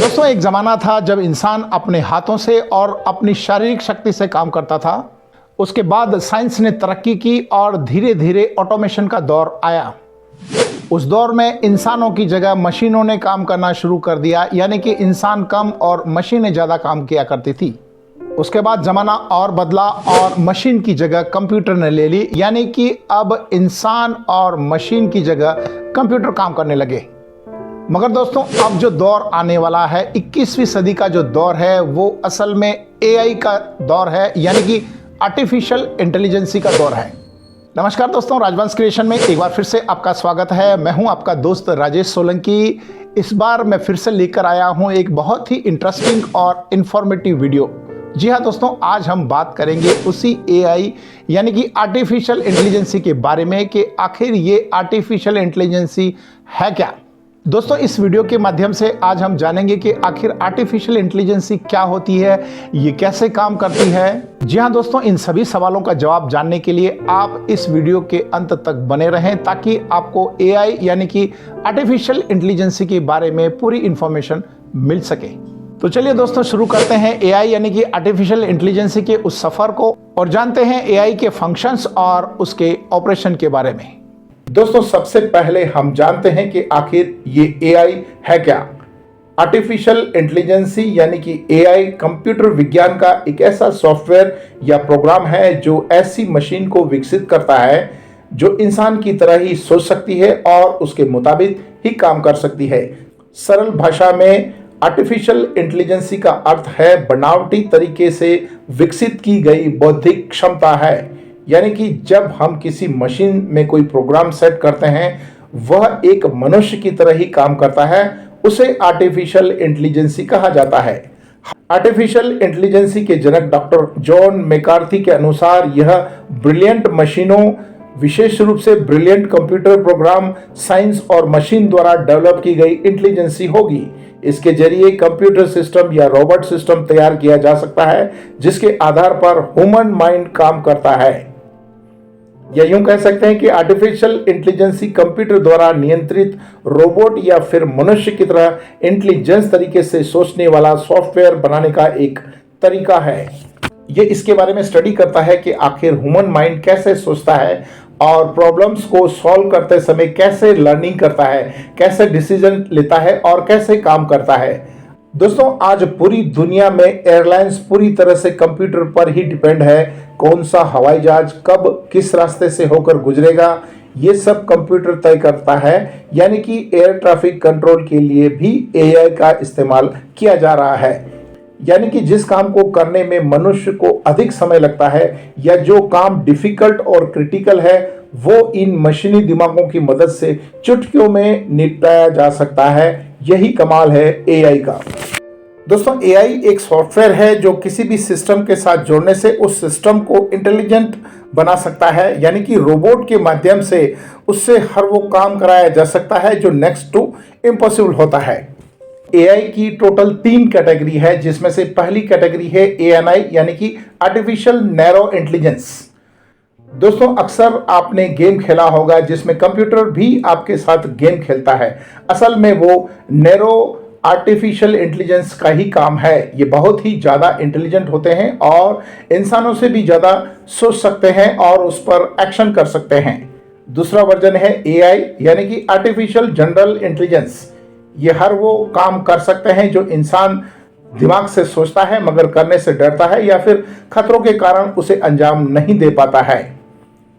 दोस्तों, एक ज़माना था जब इंसान अपने हाथों से और अपनी शारीरिक शक्ति से काम करता था। उसके बाद साइंस ने तरक्की की और धीरे धीरे ऑटोमेशन का दौर आया। उस दौर में इंसानों की जगह मशीनों ने काम करना शुरू कर दिया, यानी कि इंसान कम और मशीनें ज़्यादा काम किया करती थी। उसके बाद ज़माना और बदला और मशीन की जगह कंप्यूटर ने ले ली, यानी कि अब इंसान और मशीन की जगह कंप्यूटर काम करने लगे। मगर दोस्तों, अब जो दौर आने वाला है, 21वीं सदी का जो दौर है, वो असल में एआई का दौर है, यानी कि आर्टिफिशियल इंटेलिजेंसी का दौर है। नमस्कार दोस्तों, राजवंश क्रिएशन में एक बार फिर से आपका स्वागत है। मैं हूं आपका दोस्त राजेश सोलंकी। इस बार मैं फिर से लेकर आया हूं एक बहुत ही इंटरेस्टिंग और इंफॉर्मेटिव वीडियो। जी हाँ दोस्तों, आज हम बात करेंगे उसी एआई यानी कि आर्टिफिशियल इंटेलिजेंसी के बारे में कि आखिर ये आर्टिफिशियल इंटेलिजेंसी है क्या। दोस्तों, इस वीडियो के माध्यम से आज हम जानेंगे कि आखिर आर्टिफिशियल इंटेलिजेंसी क्या होती है, ये कैसे काम करती है। जी हाँ दोस्तों, इन सभी सवालों का जवाब जानने के लिए आप इस वीडियो के अंत तक बने रहें, ताकि आपको एआई यानी कि आर्टिफिशियल इंटेलिजेंसी के बारे में पूरी इंफॉर्मेशन मिल सके। तो चलिए दोस्तों, शुरू करते हैं एआई यानी कि आर्टिफिशियल इंटेलिजेंसी के उस सफर को और जानते हैं एआई के फंक्शंस और उसके ऑपरेशन के बारे में। दोस्तों, सबसे पहले हम जानते हैं कि आखिर ये एआई है क्या। आर्टिफिशियल इंटेलिजेंसी यानी कि एआई कंप्यूटर विज्ञान का एक ऐसा सॉफ्टवेयर या प्रोग्राम है जो ऐसी मशीन को विकसित करता है जो इंसान की तरह ही सोच सकती है और उसके मुताबिक ही काम कर सकती है। सरल भाषा में आर्टिफिशियल इंटेलिजेंसी का अर्थ है बनावटी तरीके से विकसित की गई बौद्धिक क्षमता है। यानी कि जब हम किसी मशीन में कोई प्रोग्राम सेट करते हैं, वह एक मनुष्य की तरह ही काम करता है, उसे आर्टिफिशियल इंटेलिजेंसी कहा जाता है। आर्टिफिशियल इंटेलिजेंसी के जनक डॉक्टर जॉन मैकार्थी के अनुसार यह ब्रिलियंट मशीनों, विशेष रूप से ब्रिलियंट कंप्यूटर प्रोग्राम, साइंस और मशीन द्वारा डेवलप की गई इंटेलिजेंसी होगी। इसके जरिए कंप्यूटर सिस्टम या रोबोट सिस्टम तैयार किया जा सकता है जिसके आधार पर ह्यूमन माइंड काम करता है। या यूं कह सकते हैं कि आर्टिफिशियल इंटेलिजेंसी कंप्यूटर द्वारा नियंत्रित रोबोट या फिर मनुष्य की तरह इंटेलिजेंस तरीके से सोचने वाला सॉफ्टवेयर बनाने का एक तरीका है। ये इसके बारे में स्टडी करता है कि आखिर ह्यूमन माइंड कैसे सोचता है और प्रॉब्लम्स को सॉल्व करते समय कैसे लर्निंग करता है, कैसे डिसीजन लेता है और कैसे काम करता है। दोस्तों, आज पूरी दुनिया में एयरलाइंस पूरी तरह से कंप्यूटर पर ही डिपेंड है। कौन सा हवाई जहाज कब किस रास्ते से होकर गुजरेगा, ये सब कंप्यूटर तय करता है। यानी कि एयर ट्रैफिक कंट्रोल के लिए भी एआई का इस्तेमाल किया जा रहा है। यानी कि जिस काम को करने में मनुष्य को अधिक समय लगता है या जो काम डिफिकल्ट और क्रिटिकल है, वो इन मशीनी दिमागों की मदद से चुटकियों में निपटाया जा सकता है। यही कमाल है एआई का। दोस्तों, एआई एक सॉफ्टवेयर है जो किसी भी सिस्टम के साथ जोड़ने से उस सिस्टम को इंटेलिजेंट बना सकता है। यानी कि रोबोट के माध्यम से उससे हर वो काम कराया जा सकता है जो नेक्स्ट टू इम्पॉसिबल होता है। एआई की टोटल 3 कैटेगरी है, जिसमें से पहली कैटेगरी है एएनआई यानी कि आर्टिफिशियल नैरो इंटेलिजेंस। दोस्तों, अक्सर आपने गेम खेला होगा जिसमें कंप्यूटर भी आपके साथ गेम खेलता है। असल में वो नैरो आर्टिफिशियल इंटेलिजेंस का ही काम है। ये बहुत ही ज़्यादा इंटेलिजेंट होते हैं और इंसानों से भी ज़्यादा सोच सकते हैं और उस पर एक्शन कर सकते हैं। दूसरा वर्जन है एआई यानी कि आर्टिफिशियल जनरल इंटेलिजेंस। ये हर वो काम कर सकते हैं जो इंसान दिमाग से सोचता है मगर करने से डरता है या फिर खतरों के कारण उसे अंजाम नहीं दे पाता है।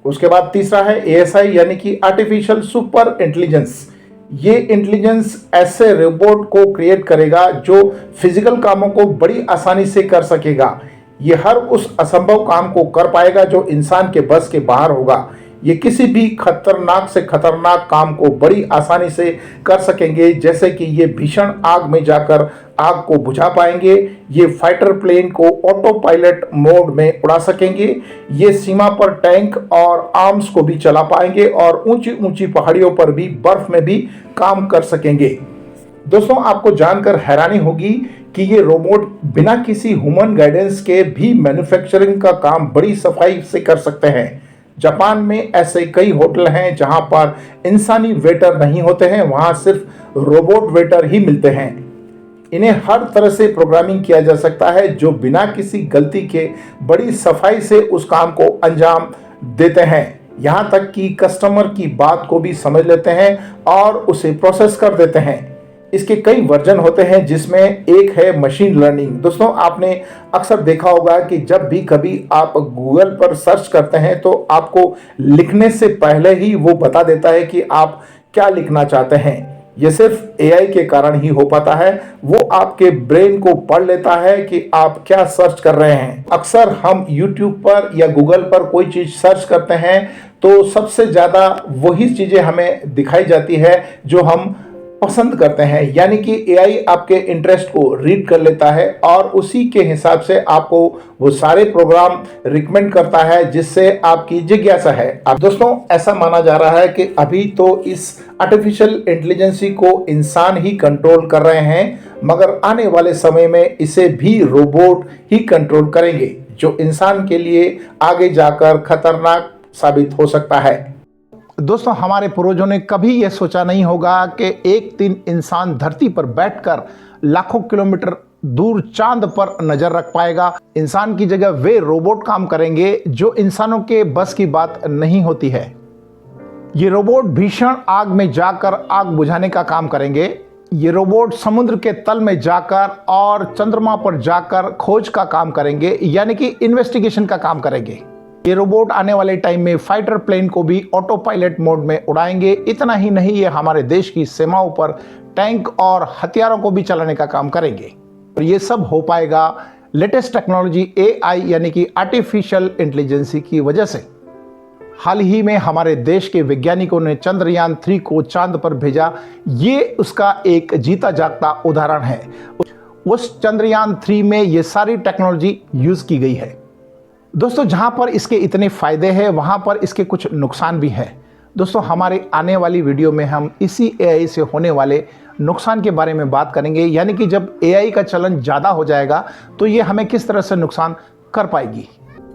उसके बाद तीसरा है एएसआई यानी कि आर्टिफिशियल सुपर इंटेलिजेंस। ये इंटेलिजेंस ऐसे रोबोट को क्रिएट करेगा जो फिजिकल कामों को बड़ी आसानी से कर सकेगा। ये हर उस असंभव काम को कर पाएगा जो इंसान के बस के बाहर होगा। ये किसी भी खतरनाक से खतरनाक काम को बड़ी आसानी से कर सकेंगे, जैसे कि ये भीषण आग में जाकर आग को बुझा पाएंगे, ये फाइटर प्लेन को ऑटो पायलट मोड में उड़ा सकेंगे, ये सीमा पर टैंक और आर्म्स को भी चला पाएंगे और ऊंची ऊंची पहाड़ियों पर भी, बर्फ में भी काम कर सकेंगे। दोस्तों, आपको जानकर हैरानी होगी कि ये रोबोट बिना किसी ह्यूमन गाइडेंस के भी मैन्युफैक्चरिंग का काम बड़ी सफाई से कर सकते हैं। जापान में ऐसे कई होटल हैं जहां पर इंसानी वेटर नहीं होते हैं, वहां सिर्फ रोबोट वेटर ही मिलते हैं। इन्हें हर तरह से प्रोग्रामिंग किया जा सकता है जो बिना किसी गलती के बड़ी सफाई से उस काम को अंजाम देते हैं। यहाँ तक कि कस्टमर की बात को भी समझ लेते हैं और उसे प्रोसेस कर देते हैं। इसके कई वर्जन होते हैं जिसमें एक है मशीन लर्निंग। दोस्तों, आपने अक्सर देखा होगा कि जब भी कभी आप गूगल पर सर्च करते हैं तो आपको लिखने से पहले ही वो बता देता है कि आप क्या लिखना चाहते हैं। ये सिर्फ एआई के कारण ही हो पाता है। वो आपके ब्रेन को पढ़ लेता है कि आप क्या सर्च कर रहे हैं। अक्सर हम YouTube पर या गूगल पर कोई चीज सर्च करते हैं तो सबसे ज्यादा वही चीजें हमें दिखाई जाती है जो हम पसंद करते हैं, यानी कि एआई आपके इंटरेस्ट को रीड कर लेता है और उसी के हिसाब से आपको वो सारे प्रोग्राम रिकमेंड करता है जिससे आपकी जिज्ञासा है। अब दोस्तों, ऐसा माना जा रहा है कि अभी तो इस आर्टिफिशियल इंटेलिजेंसी को इंसान ही कंट्रोल कर रहे हैं, मगर आने वाले समय में इसे भी रोबोट ही कंट्रोल करेंगे, जो इंसान के लिए आगे जाकर खतरनाक साबित हो सकता है। दोस्तों, हमारे पूर्वजों ने कभी यह सोचा नहीं होगा कि एक दिन इंसान धरती पर बैठकर लाखों किलोमीटर दूर चांद पर नजर रख पाएगा। इंसान की जगह वे रोबोट काम करेंगे जो इंसानों के बस की बात नहीं होती है। ये रोबोट भीषण आग में जाकर आग बुझाने का काम करेंगे। ये रोबोट समुद्र के तल में जाकर और चंद्रमा पर जाकर खोज का काम करेंगे, यानी कि इन्वेस्टिगेशन का काम करेंगे। ये रोबोट आने वाले टाइम में फाइटर प्लेन को भी ऑटो पायलट मोड में उड़ाएंगे। इतना ही नहीं, ये हमारे देश की सीमाओं पर टैंक और हथियारों को भी चलाने का काम करेंगे। और ये सब हो पाएगा लेटेस्ट टेक्नोलॉजी एआई यानी कि आर्टिफिशियल इंटेलिजेंस की वजह से। हाल ही में हमारे देश के वैज्ञानिकों ने चंद्रयान 3 को चांद पर भेजा। ये उसका एक जीता जागता उदाहरण है। उस चंद्रयान 3 में ये सारी टेक्नोलॉजी यूज की गई है। दोस्तों, जहां पर इसके इतने फायदे हैं वहां पर इसके कुछ नुकसान भी हैं। दोस्तों, हमारे आने वाली वीडियो में हम इसी एआई से होने वाले नुकसान के बारे में बात करेंगे, यानी कि जब एआई का चलन ज़्यादा हो जाएगा तो ये हमें किस तरह से नुकसान कर पाएगी।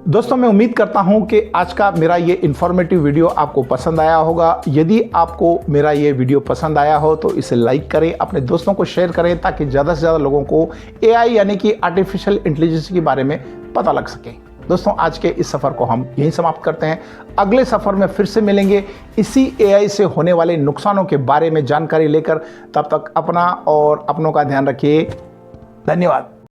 दोस्तों, मैं उम्मीद करता हूं कि आज का मेरा ये इन्फॉर्मेटिव वीडियो आपको पसंद आया होगा। यदि आपको मेरा ये वीडियो पसंद आया हो तो इसे लाइक करें, अपने दोस्तों को शेयर करें ताकि ज़्यादा से ज़्यादा लोगों को एआई यानी कि आर्टिफिशियल इंटेलिजेंस के बारे में पता लग सके। दोस्तों, आज के इस सफ़र को हम यहीं समाप्त करते हैं। अगले सफ़र में फिर से मिलेंगे इसी एआई से होने वाले नुकसानों के बारे में जानकारी लेकर। तब तक अपना और अपनों का ध्यान रखिए। धन्यवाद।